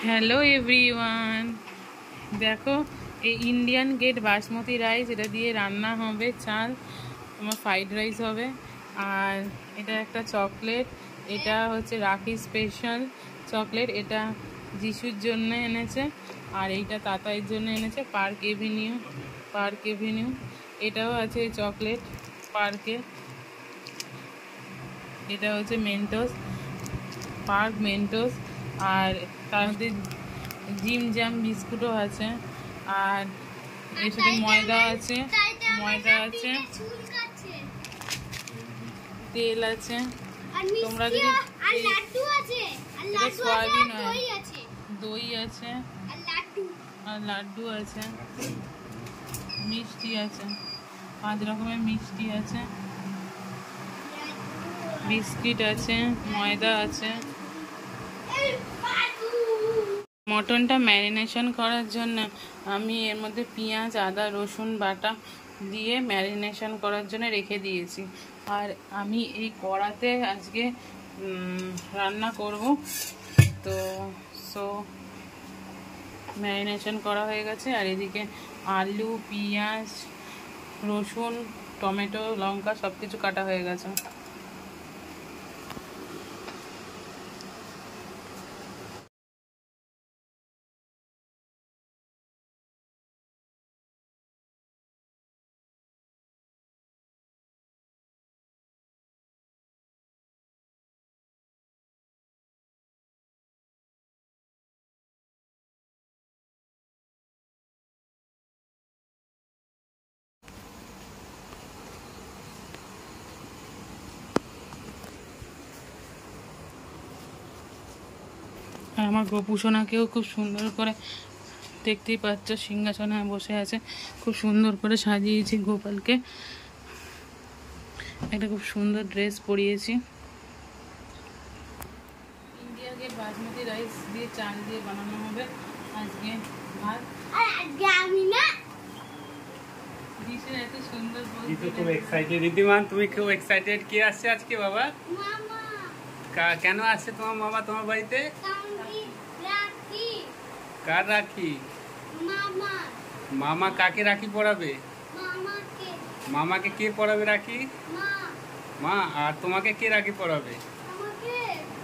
Hello everyone, দেখো এই Indian gate basmati rice, এটা দিয়ে রান্না হবে চাল, তোমার ফ্রাইড রাইস হবে। আর এটা একটা চকলেট, এটা হচ্ছে রাখি স্পেশাল চকলেট, এটা যিশুর জন্য এনেছে। আর এইটা তাতাইয়ের জন্য এনেছে, পার্ক এভিনিউ। এটাও আছে এই চকলেট পার্কে। এটা হচ্ছে মেন্টোস, পার্ক মেন্টোস। আর তার মধ্যে জিম জ্যাম বিস্কুটও আছে। আর এর সাথে ময়দা আছে, তেল আছে। তোমরা যদি সয়াবিন, দই আছে, আর লাড্ডু আছে, মিষ্টি আছে, 5 রকমের মিষ্টি আছে, বিস্কিট আছে, ময়দা আছে। মটনটা ম্যারিনেশন করার জন্য আমি এর মধ্যে পেঁয়াজ, আদা, রসুন বাটা দিয়ে ম্যারিনেশন করার জন্য রেখে দিয়েছি। আর আমি এই কড়াতে আজকে রান্না করব। তো ম্যারিনেশন করা হয়ে গেছে। আর এদিকে আলু, পেঁয়াজ, রসুন, টমেটো, লঙ্কা সব কিছু কাটা হয়ে গেছে। আর আমার গোপুসোনাকেও খুব সুন্দর করে, দেখতেই পাচ্ছ সিংহাসনে বসে আছে, খুব সুন্দর করে সাজিয়েছি গোপালকে। একটা খুব সুন্দর ড্রেস পরিয়েছি। ইন্ডিয়াকে বাসমতি রাইস দিয়ে চাল দিয়ে বানানো হবে আজকে ভাত। এত সুন্দর খুব এক্সাইটেড রিদ্ধিমান, তুমি খুব এক্সাইটেড। কে আসছে আজকে বাবা? কেন আসছে তোমার মামা তোমার বাড়িতে? কার রাখি? মামা কাকে রাখি পরাবে? মামাকে কে পরাবে রাখি? মা। আর তোমাকে কে রাখি পরাবে?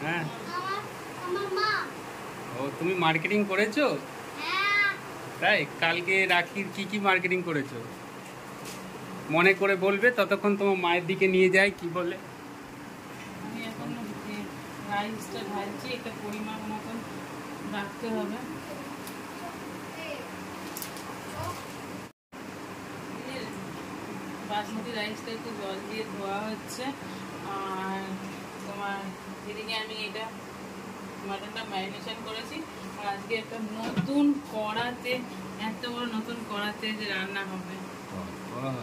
হ্যাঁ। ও, তুমি মার্কেটিং করেছো? তাই? কালকে রাখির কি মার্কেটিং করেছো মনে করে বলবে, ততক্ষণ তোমার মায়ের দিকে নিয়ে যায়। কি বলে? আমি এখন রাইসটা ঢালছি, একটা পরিমাণ মতন রাখতে হবে। বাসমতি রাইসটা একটু জল দিয়ে ধোয়া হচ্ছে। আর তোমার এদিকে আমি এটা মাটনটা ম্যারিনেশন করেছি। আর আজকে একটা নতুন কড়াতে, এত বড় নতুন কড়াতে যে রান্না হবে।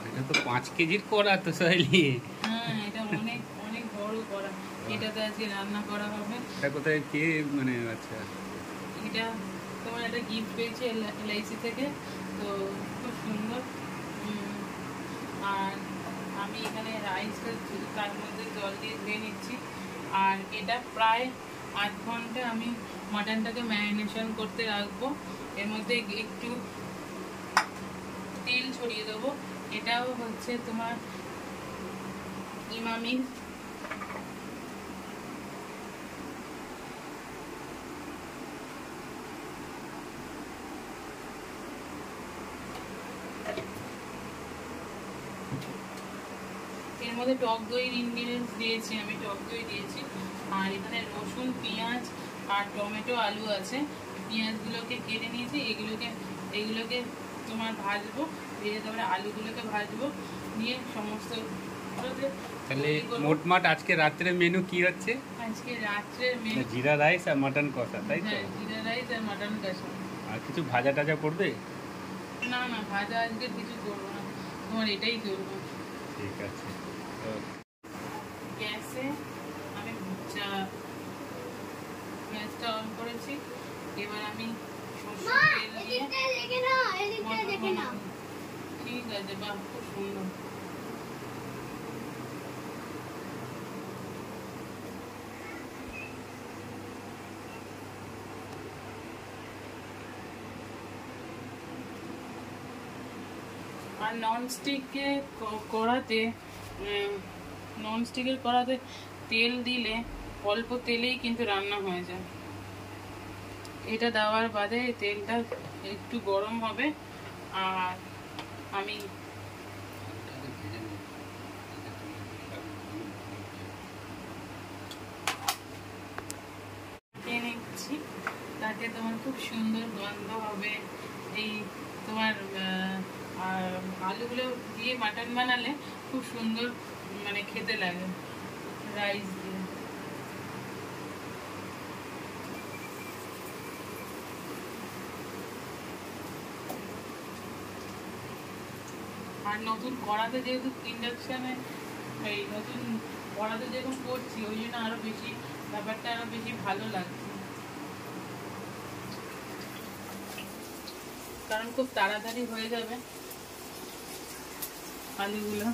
এটা তো 5 কেজির কড়া তো সহেলি। হ্যাঁ, এটা অনেক অনেক বড় কড়া। এটাতে আজকে রান্না করা হবে। এটা কোথায়, কে মানে? আচ্ছা, এটা তোমার একটা গিফট পেয়েছি LIC থেকে, তো খুব সুন্দর। আর আমি এখানে রাইসটা তার মধ্যে জল দিয়ে ধুয়ে নিচ্ছি। আর এটা প্রায় 8 ঘন্টা আমি মাটনটাকে ম্যারিনেশন করতে রাখবো। এর মধ্যে একটু তেল ছড়িয়ে দেবো। এটাও হচ্ছে তোমার ইমামি। এর মধ্যে টক দইয়ের ইনগ্রিডিয়েন্টস দিয়েছি, আমি টক দই দিয়েছি। আর এখানে রসুন, পেঁয়াজ আর টমেটো, আলু আছে। পেঁয়াজগুলোকে কেটে নিয়েছি, এগুলোকে তোমার ভাজবো। ভেজে তারপরে আলুগুলোকে ভাজবো, নিয়ে সমস্ত। তাহলে মোটমাট আজকে রাত্রে মেনু কি হচ্ছে? আজকে রাত্রের মেনু জিরা রাইস আর মাটন কষা, তাই তো? জিরা রাইস আর মাটন কষা। আর কিছু ভাজা টাজা করবে? না, ভাজা আজকে কিছু করবো না, তোমার এটাই করবো। ঠিক আছে। গ্যাসে আমি গ্যাসটা অন করেছি। এবার আমি সরষের তেল দিয়ে, ঠিক আছে, বাহ, খুব সুন্দর। আর ননস্টিকের কড়াতে তেল দিলে অল্প তেলেই কিন্তু রান্না হয়ে যায়। এটা দেওয়ার বাদে তেলটা একটু গরম হবে আর আমি নিচ্ছি, তাতে তোমার খুব সুন্দর গন্ধ হবে। এই তোমার আলুগুলো দিয়ে মাটন বানালে খুব সুন্দর মানে খেতে লাগে রাইস দিয়ে। আর নতুন কড়াতে যেহেতু ইন্ডাকশানে এই নতুন কড়াতে যেরকম করছি ওই জন্য আরো বেশি ব্যাপারটা আরো বেশি ভালো লাগছে, কারণ খুব তাড়াতাড়ি হয়ে যাবে আলুগুলো।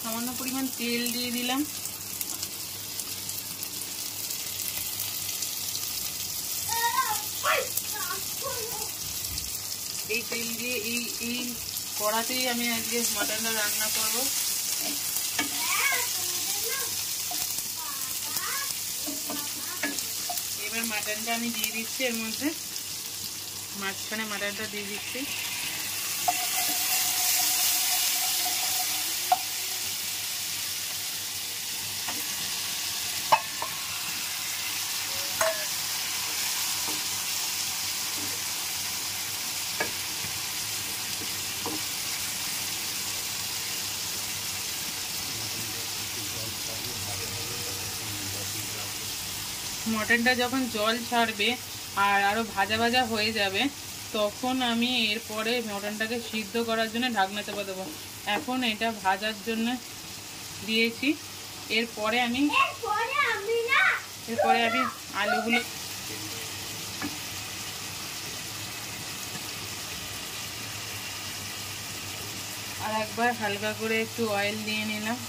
সামান্য পরিমাণ তেল দিয়ে দিলাম। এই তেল দিয়ে এই কড়াতেই আমি আজকে মাটনটা রান্না করব। এবার মাটনটা আমি দিয়ে দিচ্ছি, এর মধ্যে মাঝখানে মাটনটা দিয়ে দিচ্ছি। মটনটা যখন জল ছাড়বে আর আরো ভাজা ভাজা হয়ে যাবে তখন আমি এরপরে মটনটাকে সিদ্ধ করার জন্য ঢাকনা চাপা দেবো। এখন এটা ভাজার জন্য দিয়েছি, এরপরে আমি আলুগুলো আর একবার হালকা করে একটু অয়েল দিয়ে নিলাম।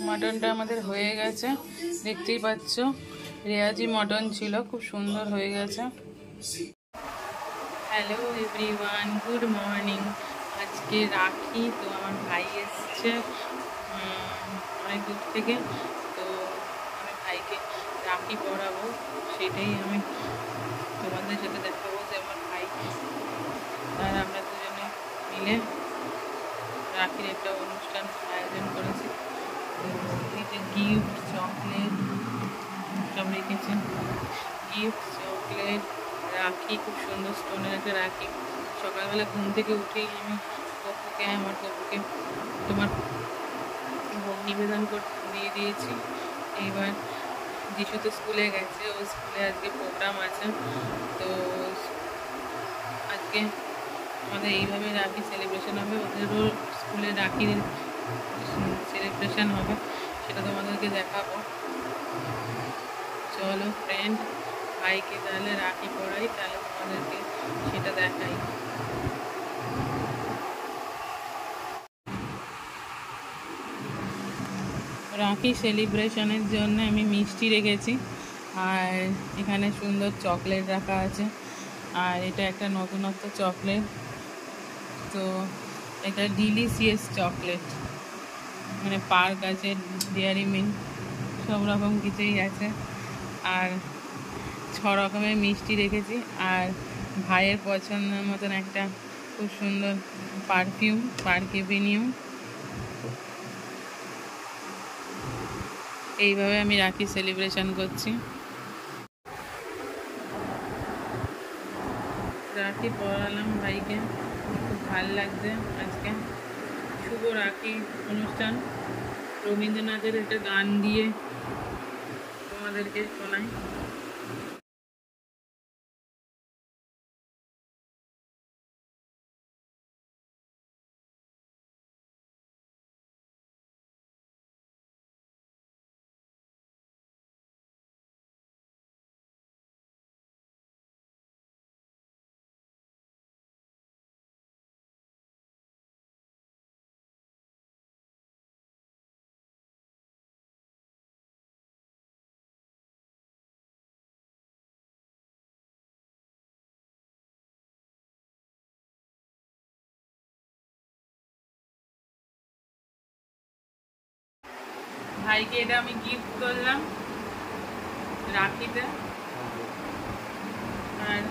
মটনটা আমাদের হয়ে গেছে, দেখতেই পাচ্ছ রেয়াজি মটন ছিল, খুব সুন্দর হয়ে গেছে। Hello everyone, good morning. আজকে রাখি, তো আমার ভাই এসছে অনেক দূর থেকে, তো আমি ভাইকে রাখি পরাবো, সেটাই আমি তোমাদের সাথে দেখাবো যে আমার ভাই আর আমরা দুজনে মিলে রাখির একটা অনুষ্ঠান আয়োজন করেছি। তো গিফট চকলেট সব রেখেছে, গিফট চকলেট রাখি, খুব সুন্দর স্টোনের একটা রাখি। সকালবেলা ঘুম থেকে উঠেই আমি আমার গপুকে তোমার ভোগ নিবেদন করতে দিয়ে দিয়েছি। এইবার যিশু তো স্কুলে গেছে, ও স্কুলে আজকে প্রোগ্রাম আছে, তো আজকে আমাদের এইভাবে রাখি সেলিব্রেশন হবে, ওদেরও স্কুলে রাখির সেলিব্রেশন হবে, সেটা তোমাদেরকে দেখাবো। চলো ফ্রেন্ড, ভাইকে তাহলে রাখি পরাই, তাহলে তোমাদেরকে সেটা দেখাই। রাখি সেলিব্রেশনের জন্য আমি মিষ্টি রেখেছি, আর এখানে সুন্দর চকলেট রাখা আছে, আর এটা একটা নতুনত্ব চকলেট, তো এটা ডিলিশিয়াস চকলেট, মানে পার্ক আছে, ডেয়ারি মিল্ক, সব রকম কিছুই আছে। আর 6 রকমের মিষ্টি রেখেছি। আর ভাইয়ের পছন্দের মতন একটা খুব সুন্দর পারফিউম, পারফিউম। এইভাবে আমি রাখি সেলিব্রেশন করছি। রাখি পরালাম ভাইকে, খুব ভালো লাগছে আজকে। শুভ রাখি অনুষ্ঠান রবীন্দ্রনাথের একটা গান দিয়ে তোমাদেরকে শোনাই। ভাইকে এটা আমি গিফট করলাম রাখিতে। আর